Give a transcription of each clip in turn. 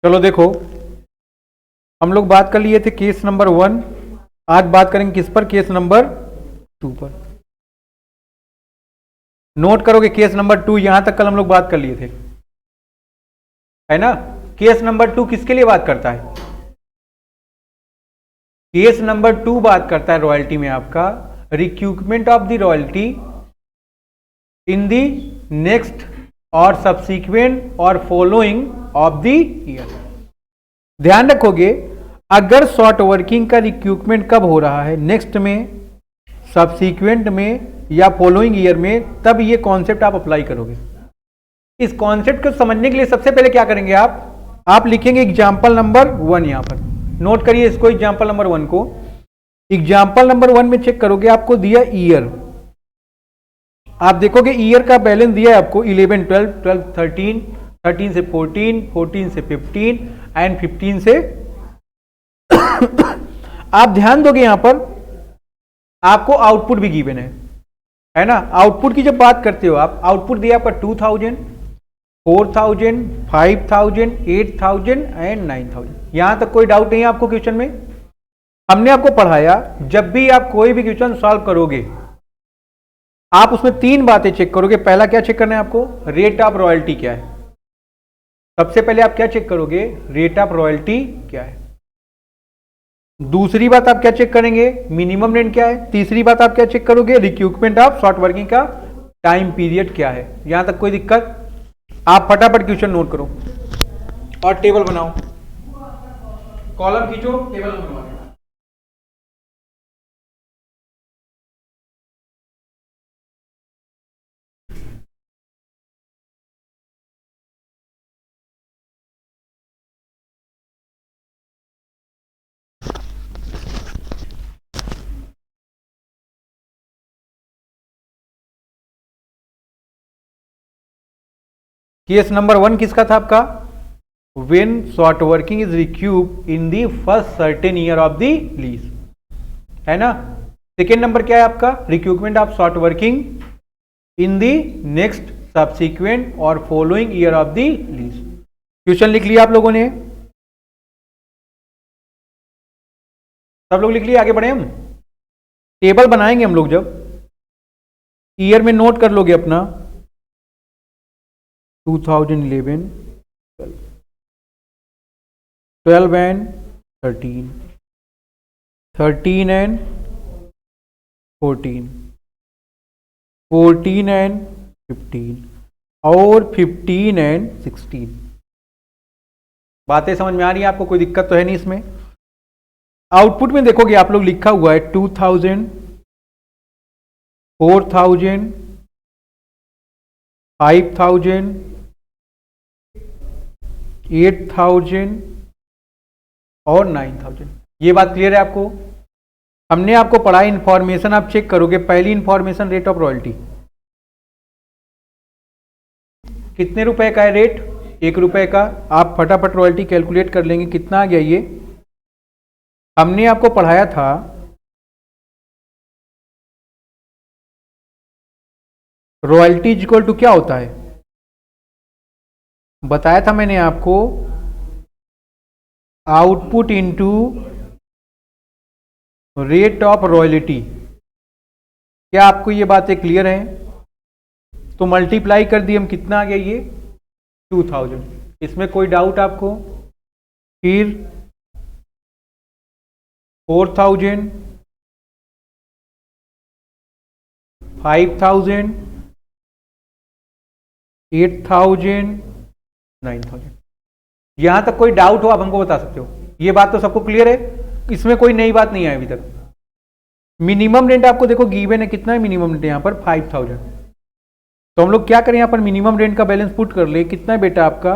चलो देखो, हम लोग बात कर लिए थे केस नंबर 1, आज बात करेंगे किस पर, केस नंबर 2 पर। नोट करोगे केस नंबर 2, यहां तक कल हम लोग बात कर लिए थे, है ना। केस नंबर 2 किसके लिए बात करता है? केस नंबर 2 बात करता है रॉयल्टी में आपका recoupment of the royalty in the next और सब्सिक्वेंट और फॉलोइंग ऑफ द ईयर। ध्यान रखोगे, अगर शॉर्ट वर्किंग का रिक्यूपमेंट कब हो रहा है, नेक्स्ट में, सब्सिक्वेंट में या फॉलोइंग ईयर में, तब ये कॉन्सेप्ट आप अप्लाई करोगे। इस कॉन्सेप्ट को समझने के लिए सबसे पहले क्या करेंगे आप लिखेंगे एग्जाम्पल नंबर 1। यहां पर नोट करिए इसको, एग्जाम्पल नंबर 1 को। एग्जाम्पल नंबर 1 में चेक करोगे, आपको दिया ईयर, आप देखोगे ईयर का बैलेंस दिया है आपको 11, 12, 12, 13, 13 से 14, 14 से 15 एंड 15 से आप ध्यान दोगे यहां पर आपको आउटपुट भी गिवन है ना। आउटपुट की जब बात करते हो आप, आउटपुट दिया आपका 2000, 4000, 5000, 8000 एंड 9000। यहां तक कोई डाउट नहीं है आपको क्वेश्चन में? हमने आपको पढ़ाया, जब भी आप कोई भी क्वेश्चन सॉल्व करोगे आप उसमें 3 बातें चेक करोगे। पहला क्या चेक करना है आपको? रेट ऑफ रॉयल्टी क्या है। सबसे पहले आप क्या चेक करोगे? रेट ऑफ रॉयल्टी क्या है। दूसरी बात आप क्या चेक करेंगे? मिनिमम रेंट क्या है। तीसरी बात आप क्या चेक करोगे? रिक्यूपमेंट ऑफ शॉर्ट वर्किंग का टाइम पीरियड क्या है। यहां तक कोई दिक्कत? आप फटाफट क्वेश्चन नोट करो और टेबल बनाओ, कॉलम खींचो, टेबल बनवाओ। केस नंबर 1 किसका था आपका? When short working is recouped in the first certain year of the lease, है ना। सेकेंड नंबर क्या है आपका? Recoupment of short working in the next, subsequent और following year of the lease. Question लिख लिया आप लोगों ने? सब लोग लिख लिए? आगे बढ़े हम, टेबल बनाएंगे हम लोग। जब ईयर में नोट कर लोगे अपना 2011, 12 एंड 13, 13 एंड 14, 14 एंड 15 और 15 एंड 16। बातें समझ में आ रही है आपको? कोई दिक्कत तो है नहीं इसमें? आउटपुट में देखोगे आप लोग लिखा हुआ है 2000, 4000, 5000, 8000 और 9000। ये बात क्लियर है आपको? हमने आपको पढ़ा इंफॉर्मेशन आप चेक करोगे। पहली इंफॉर्मेशन रेट ऑफ रॉयल्टी, कितने रुपए का है रेट? 1 रुपए का। आप फटाफट रॉयल्टी कैलकुलेट कर लेंगे, कितना आ गया ये। हमने आपको पढ़ाया था रॉयल्टी इज इक्वल टू क्या होता है, बताया था मैंने आपको, output into rate of royalty. क्या आपको ये बातें क्लियर हैं? तो मल्टीप्लाई कर दिए हम, कितना आ गया ये? 2000। इसमें कोई डाउट आपको? फिर 4000, 5000, 8000, 9000। यहां तक कोई डाउट हो आप हमको बता सकते हो। ये बात तो सबको क्लियर है, इसमें कोई नई बात नहीं आई अभी तक। मिनिमम रेंट आपको देखो गिवन है, कितना है मिनिमम रेंट यहां पर? 5000। तो हम लोग क्या करें, यहां पर मिनिमम रेंट का बैलेंस पुट कर ले। कितना है बेटा आपका?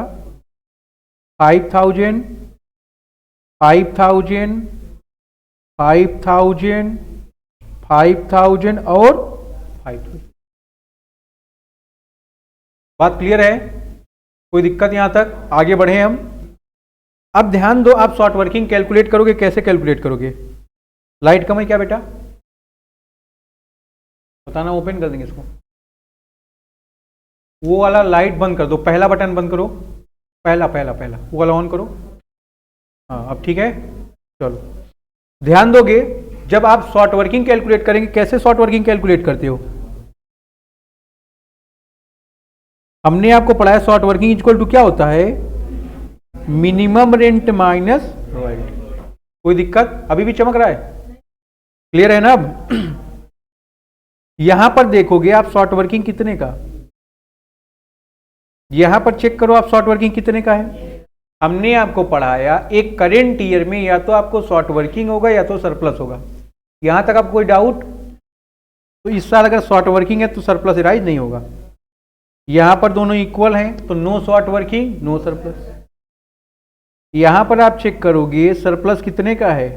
5000, 5000, 5000, 5000 और 5000। बात क्लियर है? कोई दिक्कत यहां तक? आगे बढ़े हम। अब ध्यान दो, आप शॉर्ट वर्किंग कैलकुलेट करोगे, कैसे कैलकुलेट करोगे? लाइट कम है क्या बेटा? बताना, ओपन कर देंगे इसको। वो वाला लाइट बंद कर दो, पहला बटन बंद करो। पहला पहला पहला वो वाला ऑन करो। हाँ अब ठीक है। चलो ध्यान दोगे, जब आप शॉर्ट वर्किंग कैलकुलेट करेंगे, कैसे शॉर्ट वर्किंग कैलकुलेट करते हो? हमने आपको पढ़ाया शॉर्ट वर्किंग इक्वल टू क्या होता है? Minimum rent minus royalty. कोई दिक्कत? अभी भी चमक रहा है? क्लियर है ना? अब यहां पर देखोगे आप शॉर्ट वर्किंग कितने का, यहां पर चेक करो आप शॉर्ट वर्किंग कितने का है। हमने आपको पढ़ाया एक करेंट ईयर में या तो आपको शॉर्ट वर्किंग होगा या तो सरप्लस होगा। यहां तक आपको कोई डाउट? तो इस साल अगर शॉर्ट वर्किंग है तो सरप्लस राइज नहीं होगा। यहां पर दोनों इक्वल हैं तो no short working no surplus. यहां पर आप चेक करोगे सरप्लस कितने का है,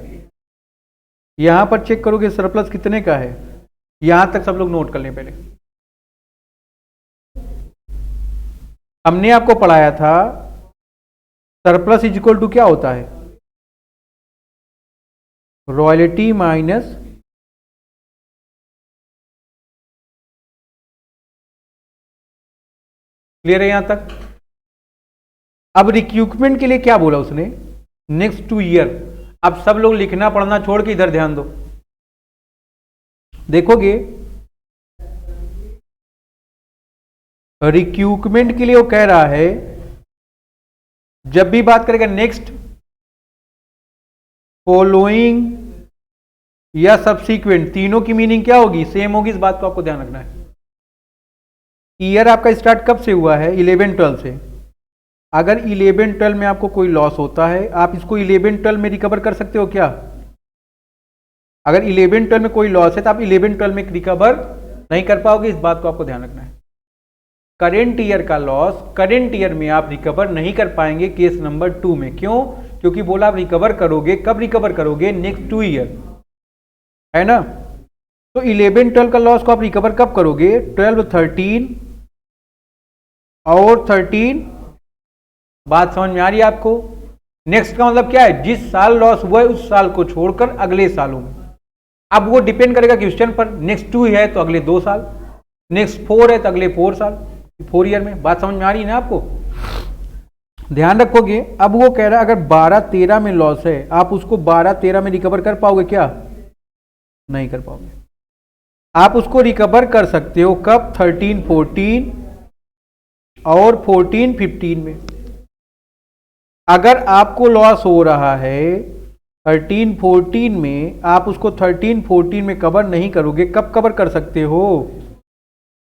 यहां पर चेक करोगे सरप्लस कितने का है। यहां तक सब लोग नोट कर लें। पहले हमने आपको पढ़ाया था सरप्लस इज इक्वल टू क्या होता है? रॉयल्टी माइनस क्लियर है यहां तक? अब रिक्रूटमेंट के लिए क्या बोला उसने? Next 2 year. अब सब लोग लिखना पढ़ना छोड़ के इधर ध्यान दो। देखोगे रिक्रूटमेंट के लिए वो कह रहा है, जब भी बात करेगा नेक्स्ट, फॉलोइंग या सब्सीक्वेंट, तीनों की मीनिंग क्या होगी? सेम होगी। इस बात को आपको ध्यान रखना है। ईयर आपका स्टार्ट कब से हुआ है? 11-12 से। अगर 11-12 में आपको कोई लॉस होता है, आप इसको 11-12 में रिकवर कर सकते हो क्या? अगर 11-12 में कोई लॉस है तो आप 11-12 में रिकवर नहीं कर पाओगे। इस बात को आपको ध्यान रखना है। करेंट ईयर का लॉस करेंट ईयर में आप रिकवर नहीं कर पाएंगे केस नंबर 2 में। क्यों? क्योंकि बोला आप रिकवर करोगे, कब रिकवर करोगे? नेक्स्ट 2 ईयर, है ना? तो 11-12 का लॉस को आप रिकवर कब करोगे? 12-13 और 13। बात समझ में आ रही है आपको? नेक्स्ट का मतलब क्या है? जिस साल लॉस हुआ है उस साल को छोड़कर अगले सालों में। अब वो डिपेंड करेगा क्वेश्चन पर। नेक्स्ट 2 है तो अगले 2 साल, नेक्स्ट 4 है तो अगले 4 साल, 4 ईयर में। बात समझ में आ रही है ना आपको? ध्यान रखोगे। अब वो कह रहा है अगर 12-13 में लॉस है, आप उसको 12-13 में रिकवर कर पाओगे क्या? नहीं कर पाओगे। आप उसको रिकवर कर सकते हो कब? 13-14 और 14-15 में। अगर आपको लॉस हो रहा है 13-14 में, आप उसको 13-14 में कवर नहीं करोगे, कब कवर कर सकते हो?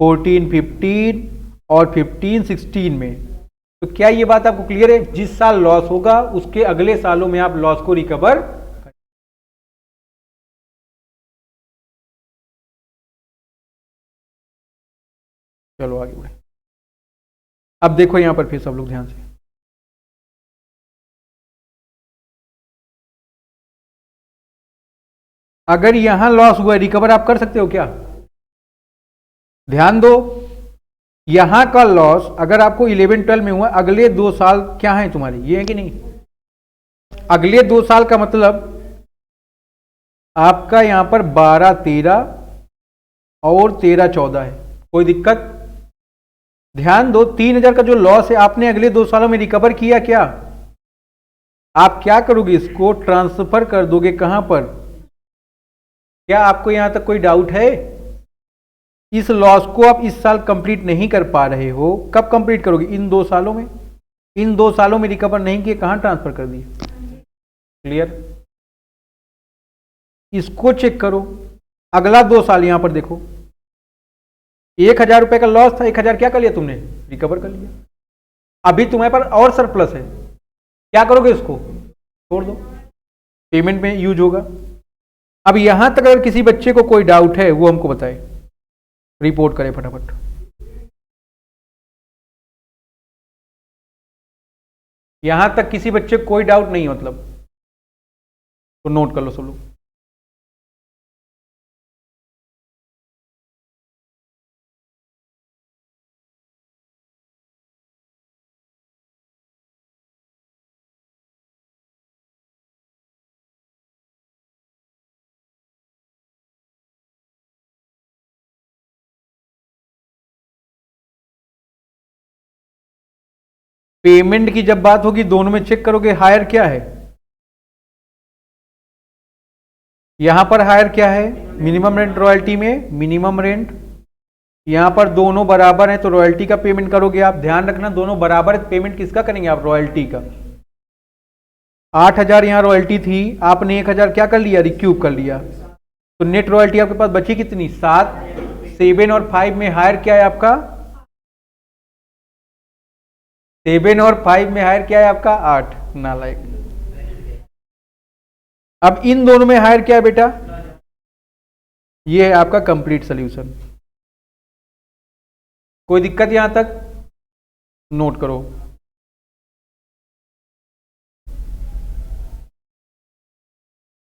14-15 और 15-16 में। तो क्या ये बात आपको क्लियर है? जिस साल लॉस होगा उसके अगले सालों में आप लॉस को रिकवर। चलो आगे बढ़े। अब देखो यहां पर फिर सब लोग ध्यान से, अगर यहां लॉस हुआ रिकवर आप कर सकते हो क्या? ध्यान दो, यहां का लॉस अगर आपको 11-12 में हुआ, अगले 2 साल क्या है तुम्हारे? ये है कि नहीं? अगले 2 साल का मतलब आपका यहां पर 12-13 और 13-14 है। कोई दिक्कत? ध्यान दो, 3,000 का जो लॉस है आपने अगले 2 सालों में रिकवर किया क्या? आप क्या करोगे? इसको ट्रांसफर कर दोगे कहां पर? क्या आपको यहां तक कोई डाउट है? इस लॉस को आप इस साल कंप्लीट नहीं कर पा रहे हो, कब कंप्लीट करोगे? इन 2 सालों में। इन 2 सालों में रिकवर नहीं किए, कहां ट्रांसफर कर दिए? क्लियर? इसको चेक करो। अगला 2 साल यहां पर देखो, 1,000 रुपए का लॉस था, 1,000 क्या कर लिया तुमने? रिकवर कर लिया। अभी तुम्हारे पास और सरप्लस है, क्या करोगे? इसको छोड़ दो, पेमेंट में यूज होगा। अब यहां तक अगर किसी बच्चे को कोई डाउट है वो हमको बताए, रिपोर्ट करें फटाफट। यहां तक किसी बच्चे को कोई डाउट नहीं है मतलब, तो नोट कर लो सब लोग। पेमेंट की जब बात होगी दोनों में चेक करोगे हायर क्या है, यहां पर हायर क्या है, मिनिमम रेंट रॉयल्टी में मिनिमम रेंट, यहां पर दोनों बराबर हैं तो रॉयल्टी का पेमेंट करोगे आप। ध्यान रखना दोनों बराबर है, पेमेंट किसका करेंगे आप, रॉयल्टी का। 8,000 यहां रॉयल्टी थी, आपने 1,000 क्या कर लिया, रिक्यूब कर लिया, तो नेट रॉयल्टी आपके पास बची कितनी, 7। 7 और 5 में हायर क्या है आपका, 7 और 5 में हायर क्या है आपका, 8। नालायक। अब इन दोनों में हायर क्या है बेटा, ये है आपका कंप्लीट सॉल्यूशन। कोई दिक्कत यहां तक, नोट करो।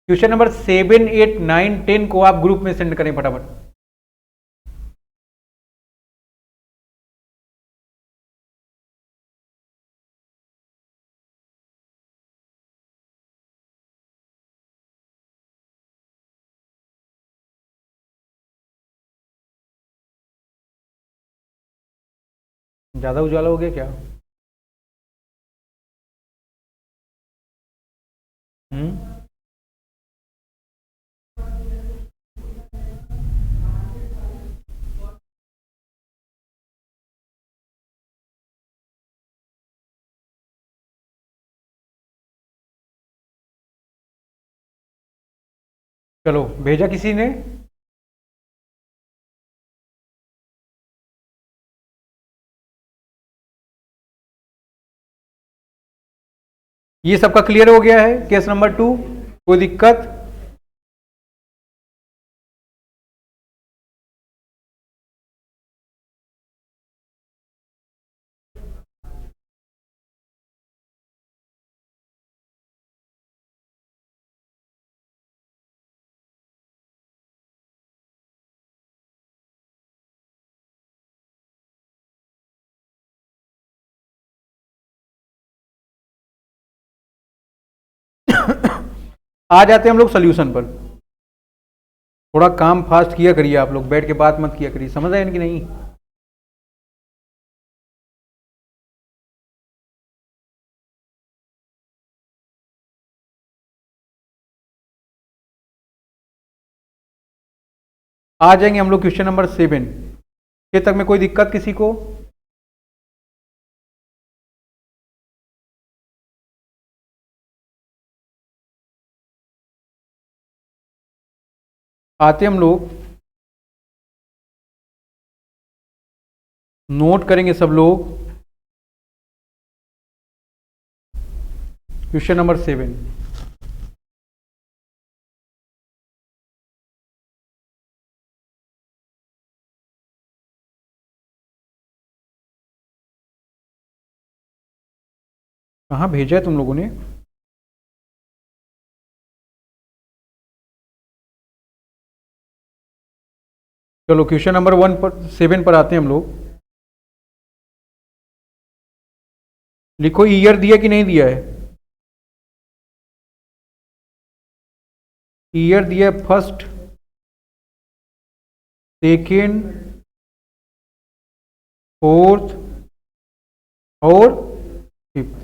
क्वेश्चन नंबर 7, 8, 9, 10 को आप ग्रुप में सेंड करें फटाफट। ज्यादा उजाला हो गया क्या, चलो भेजा किसी ने, ये सबका क्लियर हो गया है केस नंबर 2, कोई दिक्कत। आ जाते हैं हम लोग सोल्यूशन पर। थोड़ा काम फास्ट किया करिए आप लोग, बैठ के बात मत किया करिए, समझ आए कि नहीं। आ जाएंगे हम लोग क्वेश्चन नंबर 7 के तक में, कोई दिक्कत किसी को। आते हम लोग, नोट करेंगे सब लोग क्वेश्चन नंबर 7। कहाँ भेजा है तुम लोगों ने, चलो क्वेश्चन नंबर 1 पर 7 पर आते हैं हम लोग। लिखो ईयर दिया कि नहीं दिया है, ईयर दिया है फर्स्ट, सेकेंड, फोर्थ और फिफ्थ।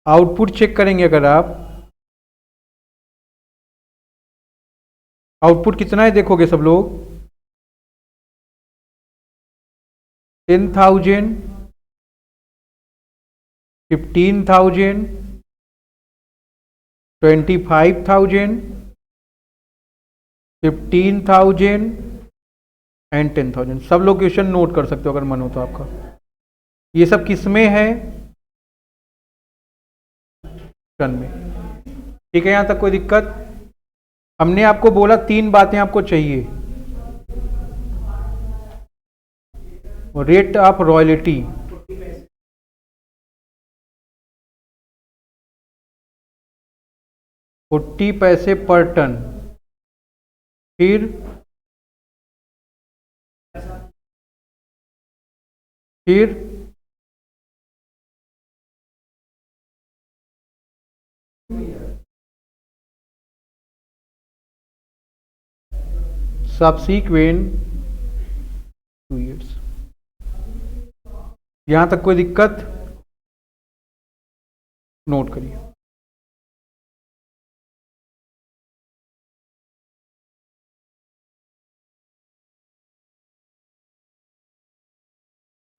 आउटपुट चेक करेंगे अगर आप, आउटपुट कितना है देखोगे सब लोग, 10,000, 15,000, 25,000, 15,000 एंड 10,000। सब लोग क्वेश्चन नोट कर सकते हो अगर मन हो तो आपका। ये सब किस में है, टन में। ठीक है, यहां तक कोई दिक्कत। हमने आपको बोला 3 बातें आपको चाहिए, रेट ऑफ रॉयल्टी, $40 पर टन, फिर subsequent 2 years। यहां तक कोई दिक्कत? नोट करिए।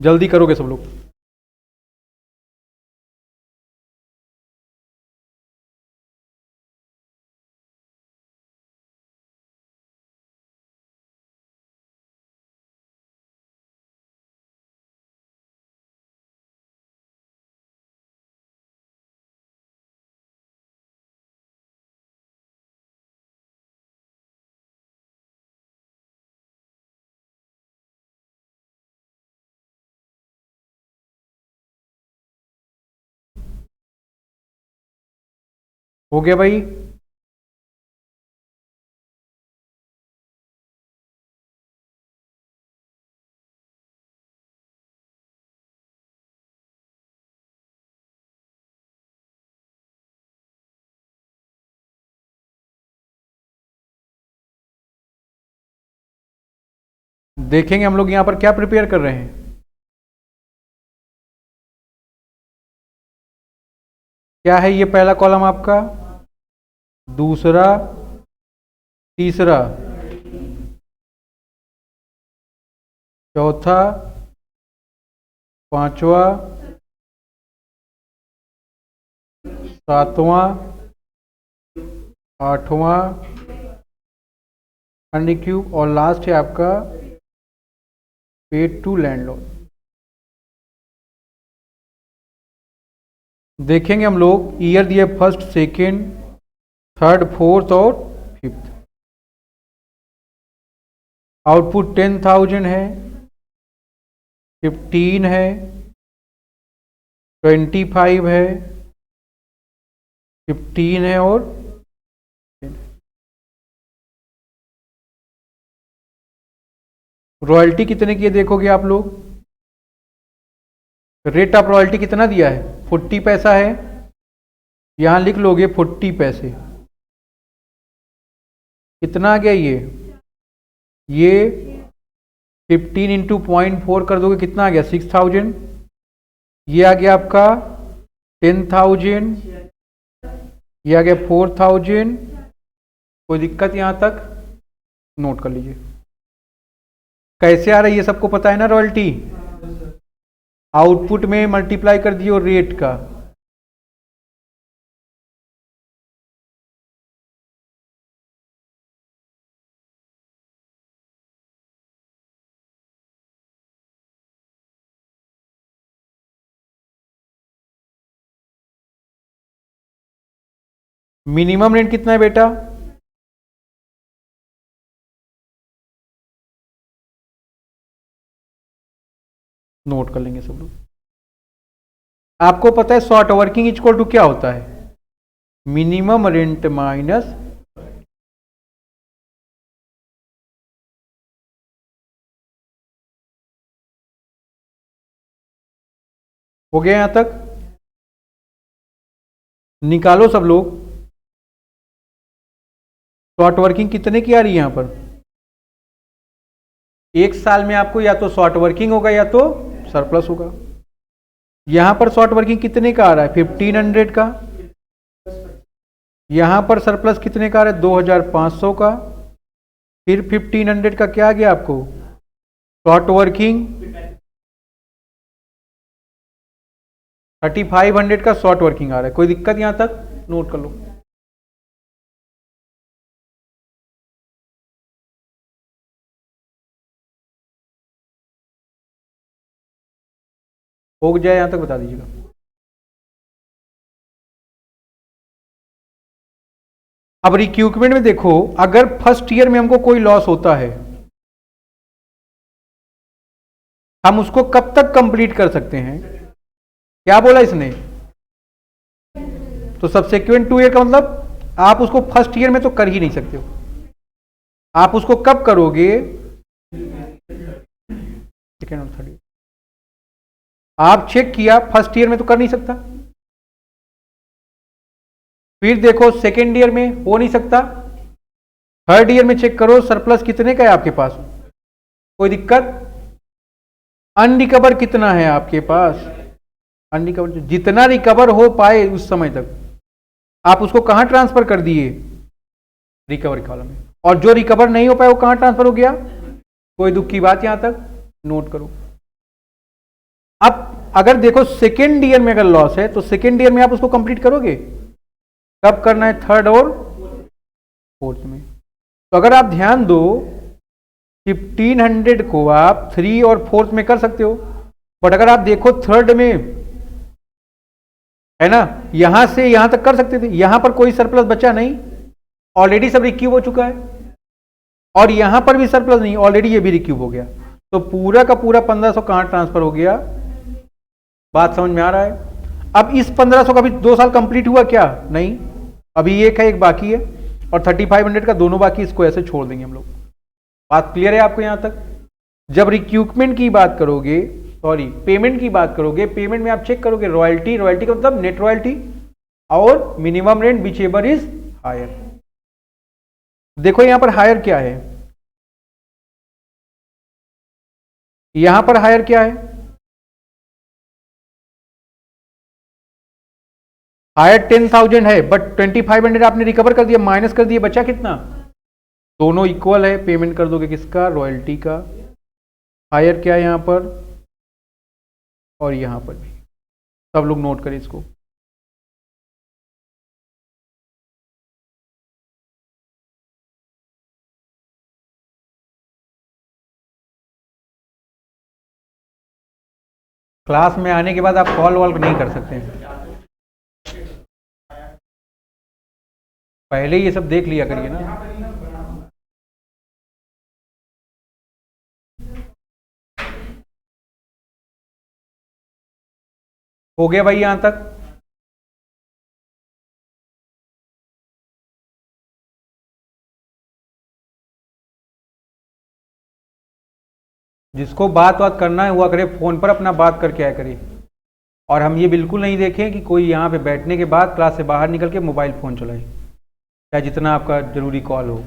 जल्दी करोगे सब लोग। हो गया भाई? देखेंगे हम लोग यहां पर क्या प्रिपेयर कर रहे हैं। क्या है ये पहला कॉलम आपका, दूसरा, तीसरा, चौथा, पांचवा, सातवां, आठवां, अनरिक्यूब और लास्ट है आपका पेड टू लैंडलॉर्ड। देखेंगे हम लोग ईयर दिए फर्स्ट, सेकेंड, थर्ड, फोर्थ और फिफ्थ। आउटपुट 10,000 है, 15 है, 25 है, 15 है और 10। रॉयल्टी कितने की है देखोगे आप लोग। रेट ऑफ रॉयल्टी कितना दिया है, 40 पैसा है। यहां लिख लोगे 40 पैसे। कितना आ गया ये 15 इंटू 0.4 कर दोगे, कितना आ गया 6,000। ये आ गया आपका 10,000, ये आ गया 4,000। कोई दिक्कत यहां तक? नोट कर लीजिए। कैसे आ रही है सबको पता है ना रॉयल्टी। आउटपुट में मल्टीप्लाई कर दियो रेट का। मिनिमम रेंट कितना है बेटा? नोट कर लेंगे सब लोग। आपको पता है शॉर्ट वर्किंग इक्वल टू क्या होता है, मिनिमम रेंट माइनस। हो गया यहां तक? निकालो सब लोग। शॉर्ट वर्किंग कितने की आ रही है यहां पर? एक साल में आपको या तो शॉर्ट वर्किंग होगा या तो सरप्लस होगा। यहां पर शॉर्ट वर्किंग कितने का आ रहा है, 1500 का। यहां पर सरप्लस कितने का आ रहा है, 2500 का। फिर 1500 का क्या आ गया आपको, शॉर्ट वर्किंग। 3500 का शॉर्ट वर्किंग आ रहा है। कोई दिक्कत यहां तक? नोट कर लो। हो जाए यहां तक बता दीजिएगा। अब रिक्रूटमेंट में देखो, अगर फर्स्ट ईयर में हमको कोई लॉस होता है, हम उसको कब तक कंप्लीट कर सकते हैं? क्या बोला इसने? तो सबसेक्वेंट 2 ईयर का मतलब आप उसको फर्स्ट ईयर में तो कर ही नहीं सकते हो। आप उसको कब करोगे, सेकेंड और थर्ड ईयर। आप चेक किया फर्स्ट ईयर में तो कर नहीं सकता। फिर देखो सेकेंड ईयर में हो नहीं सकता। थर्ड ईयर में चेक करो सरप्लस कितने का है आपके पास। कोई दिक्कत? अनरिकवर कितना है आपके पास? अनरिकवर जितना रिकवर हो पाए उस समय तक आप उसको कहां ट्रांसफर कर दिए? रिकवर कॉलम में। और जो रिकवर नहीं हो पाया वो कहां ट्रांसफर हो गया? कोई दुख की बात यहां तक नोट करो। अब अगर देखो सेकेंड ईयर में अगर लॉस है तो सेकेंड ईयर में आप उसको कंप्लीट करोगे? कब करना है? थर्ड और फोर्थ में। तो अगर आप ध्यान दो 1500 को आप 3 और 4th में कर सकते हो, बट अगर आप देखो थर्ड में है ना, यहां से यहां तक कर सकते थे, यहां पर कोई सरप्लस बचा नहीं, ऑलरेडी सब रिक्यूब हो चुका है, और यहां पर भी सरप्लस नहीं, ऑलरेडी ये भी रिक्यूब हो गया। तो पूरा का पूरा 1500 कहां ट्रांसफर हो गया? बात समझ में आ रहा है? अब इस 1500 का भी 2 साल कंप्लीट हुआ क्या? नहीं, अभी एक है, एक बाकी है, और 3500 का दोनों बाकी, इसको ऐसे छोड़ देंगे हम लोग। बात क्लियर है आपको यहां तक? जब रिक्यूपमेंट की बात करोगे, सॉरी पेमेंट की बात करोगे, पेमेंट में आप चेक करोगे रॉयल्टी, रॉयल्टी का मतलब नेट रॉयल्टी और minimum rent whichever is higher. देखो यहां पर हायर क्या है, यहां पर हायर क्या है? हायर 10,000 है, बट 2500 आपने रिकवर कर दिया, माइनस कर दिया, बचा कितना? दोनों इक्वल है, पेमेंट कर दोगे किसका? रॉयल्टी का। हायर क्या है यहां पर और यहां पर भी, सब लोग नोट करें इसको। क्लास में आने के बाद आप कॉल वॉल नहीं कर सकते हैं, पहले ये सब देख लिया करिए ना। हो गया भाई यहां तक? जिसको बात बात करना है हुआ करे, फोन पर अपना बात करके आया करिए। और हम ये बिल्कुल नहीं देखें कि कोई यहाँ पे बैठने के बाद क्लास से बाहर निकल के मोबाइल फोन चलाए, चाहे जितना आपका जरूरी कॉल हो।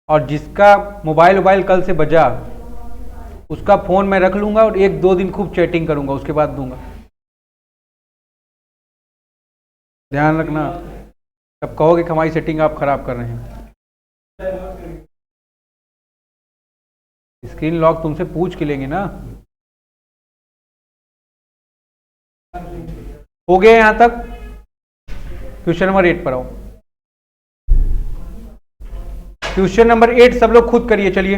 और जिसका मोबाइल वोबाइल कल से बजा, उसका फोन मैं रख लूंगा और 1-2 दिन खूब चैटिंग करूंगा, उसके बाद दूंगा। ध्यान रखना, तब कहोगे कि हमारी सेटिंग आप खराब कर रहे हैं। स्क्रीन लॉक तुमसे पूछ के लेंगे ना। हो गया यहां तक? क्वेश्चन नंबर 8 पर आओ। क्वेश्चन नंबर 8 सब लोग खुद करिए, चलिए।